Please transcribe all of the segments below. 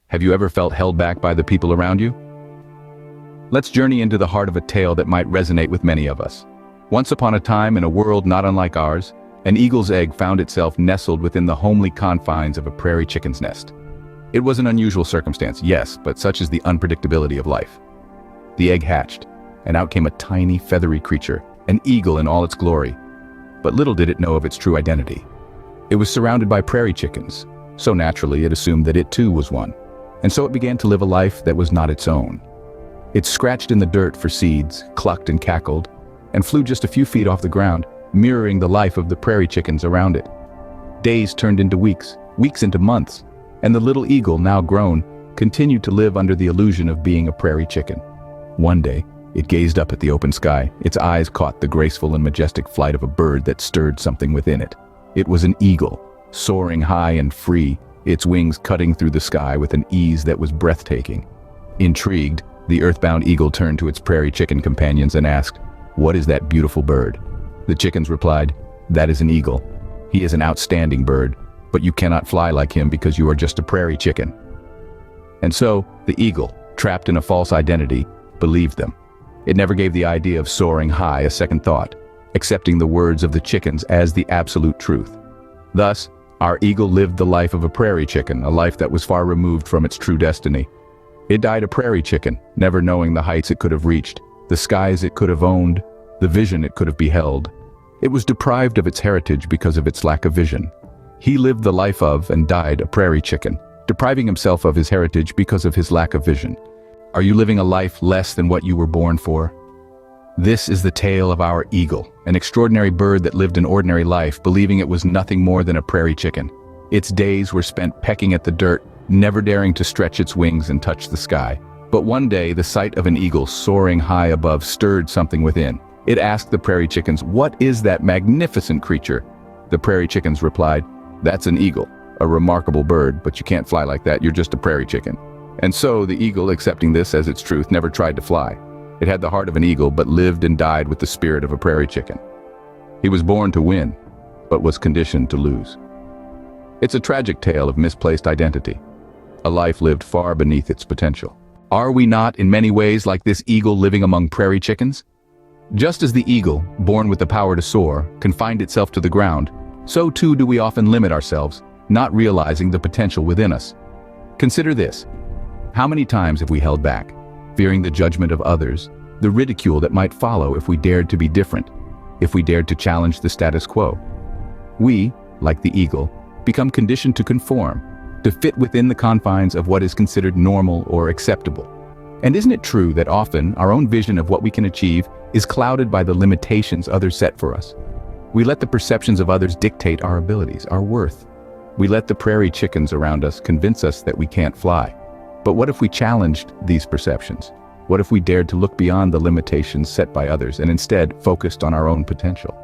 Have you ever felt held back by the people around you? Let's journey into the heart of a tale that might resonate with many of us. Once upon a time, in a world not unlike ours, an eagle's egg found itself nestled within the homely confines of a prairie chicken's nest. It was an unusual circumstance, yes, but such is the unpredictability of life. The egg hatched, and out came a tiny, feathery creature, an eagle in all its glory. But little did it know of its true identity. It was surrounded by prairie chickens, so naturally it assumed that it too was one. And so it began to live a life that was not its own. It scratched in the dirt for seeds, clucked and cackled, and flew just a few feet off the ground, mirroring the life of the prairie chickens around it. Days turned into weeks, weeks into months, and the little eagle, now grown, continued to live under the illusion of being a prairie chicken. One day, it gazed up at the open sky. Its eyes caught the graceful and majestic flight of a bird that stirred something within it. It was an eagle, soaring high and free, its wings cutting through the sky with an ease that was breathtaking. Intrigued, the earthbound eagle turned to its prairie chicken companions and asked, "What is that beautiful bird?" The chickens replied, "That is an eagle. He is an outstanding bird, but you cannot fly like him because you are just a prairie chicken." And so, the eagle, trapped in a false identity, believed them. It never gave the idea of soaring high a second thought, accepting the words of the chickens as the absolute truth. Thus, our eagle lived the life of a prairie chicken, a life that was far removed from its true destiny. It died a prairie chicken, never knowing the heights it could have reached, the skies it could have owned, the vision it could have beheld. It was deprived of its heritage because of its lack of vision. He lived the life of and died a prairie chicken, depriving himself of his heritage because of his lack of vision. Are you living a life less than what you were born for? This is the tale of our eagle, an extraordinary bird that lived an ordinary life, believing it was nothing more than a prairie chicken. Its days were spent pecking at the dirt, never daring to stretch its wings and touch the sky. But one day, the sight of an eagle soaring high above stirred something within. It asked the prairie chickens, "What is that magnificent creature?" The prairie chickens replied, "That's an eagle, a remarkable bird, but you can't fly like that, you're just a prairie chicken." And so the eagle, accepting this as its truth, never tried to fly. It had the heart of an eagle, but lived and died with the spirit of a prairie chicken. He was born to win, but was conditioned to lose. It's a tragic tale of misplaced identity, a life lived far beneath its potential. Are we not, in many ways, like this eagle living among prairie chickens? Just as the eagle, born with the power to soar, confined itself to the ground, so too do we often limit ourselves, not realizing the potential within us. Consider this. How many times have we held back, fearing the judgment of others, the ridicule that might follow if we dared to be different, if we dared to challenge the status quo? We, like the eagle, become conditioned to conform, to fit within the confines of what is considered normal or acceptable. And isn't it true that often our own vision of what we can achieve is clouded by the limitations others set for us? We let the perceptions of others dictate our abilities, our worth. We let the prairie chickens around us convince us that we can't fly. But what if we challenged these perceptions? What if we dared to look beyond the limitations set by others and instead focused on our own potential?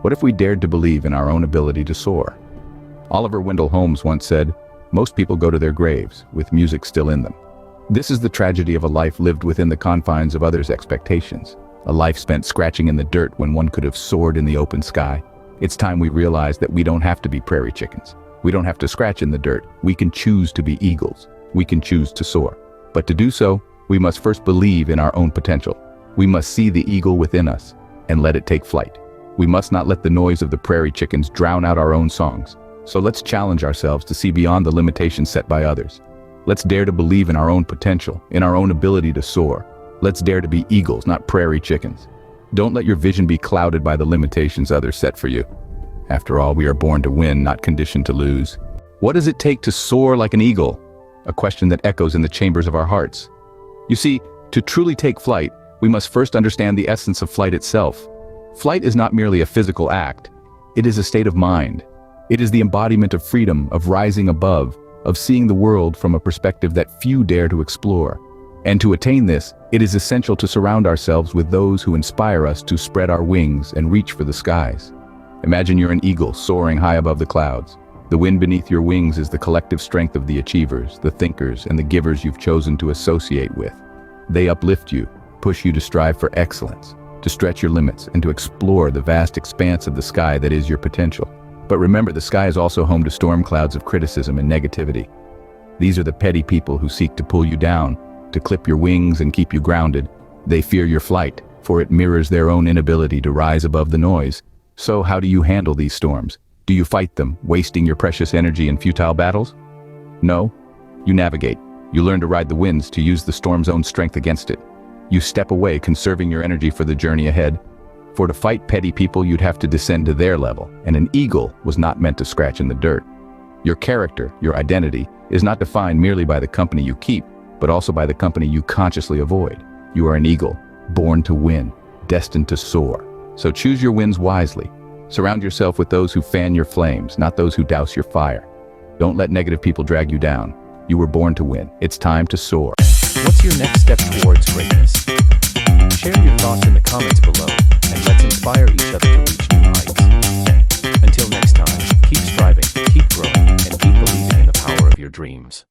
What if we dared to believe in our own ability to soar? Oliver Wendell Holmes once said, "Most people go to their graves with music still in them." This is the tragedy of a life lived within the confines of others' expectations, a life spent scratching in the dirt when one could have soared in the open sky. It's time we realize that we don't have to be prairie chickens. We don't have to scratch in the dirt. We can choose to be eagles. We can choose to soar. But to do so, we must first believe in our own potential. We must see the eagle within us and let it take flight. We must not let the noise of the prairie chickens drown out our own songs. So let's challenge ourselves to see beyond the limitations set by others. Let's dare to believe in our own potential, in our own ability to soar. Let's dare to be eagles, not prairie chickens. Don't let your vision be clouded by the limitations others set for you. After all, we are born to win, not conditioned to lose. What does it take to soar like an eagle? A question that echoes in the chambers of our hearts. You see, to truly take flight, we must first understand the essence of flight itself. Flight is not merely a physical act. It is a state of mind. It is the embodiment of freedom, of rising above, of seeing the world from a perspective that few dare to explore. And to attain this, it is essential to surround ourselves with those who inspire us to spread our wings and reach for the skies. Imagine you're an eagle soaring high above the clouds. The wind beneath your wings is the collective strength of the achievers, the thinkers, and the givers you've chosen to associate with. They uplift you, push you to strive for excellence, to stretch your limits, and to explore the vast expanse of the sky that is your potential. But remember, the sky is also home to storm clouds of criticism and negativity. These are the petty people who seek to pull you down, to clip your wings and keep you grounded. They fear your flight, for it mirrors their own inability to rise above the noise. So how do you handle these storms? Do you fight them, wasting your precious energy in futile battles? No. You navigate. You learn to ride the winds, to use the storm's own strength against it. You step away, conserving your energy for the journey ahead. For to fight petty people, you'd have to descend to their level, and an eagle was not meant to scratch in the dirt. Your character, your identity, is not defined merely by the company you keep, but also by the company you consciously avoid. You are an eagle, born to win, destined to soar. So choose your wins wisely. Surround yourself with those who fan your flames, not those who douse your fire. Don't let negative people drag you down. You were born to win. It's time to soar. What's your next step towards greatness? Share your thoughts in the comments below, and let's inspire each other to reach new heights. Until next time, keep striving, keep growing, and keep believing in the power of your dreams.